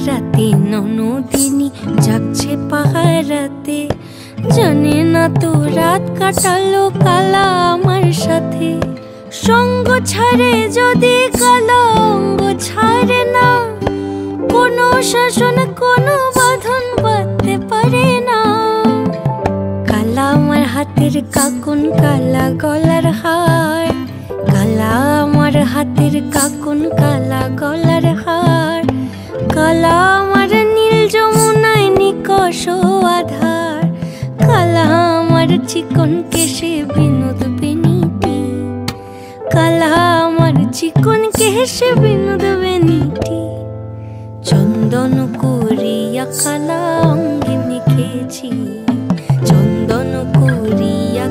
রাতে ননদিনী যাচ্ছে পাহারাতে, জানে না তো রাত কাটালো কালা আমার সাথে। সঙ্গ ছাড়ে যদি কালা অঙ্গ ছাড়ে না, কোনো শাসন কোনো বাঁধন বাঁধতে পারে না। কালা আমার হাতের কাকুন কালা গলার হার, কালা আমার হাতের কাকুন কালা গলার হার। কালা আমার নীল যমুনায় নিকষ আধার, কালা আমার চিকন কেশে বিনোদ বেনিটি, কালা আমার চিকন কেশে বিনোদ বেনিটি। চন্দন করিয়া কালা অঙ্গে মেখেছি, চন্দন করিয়া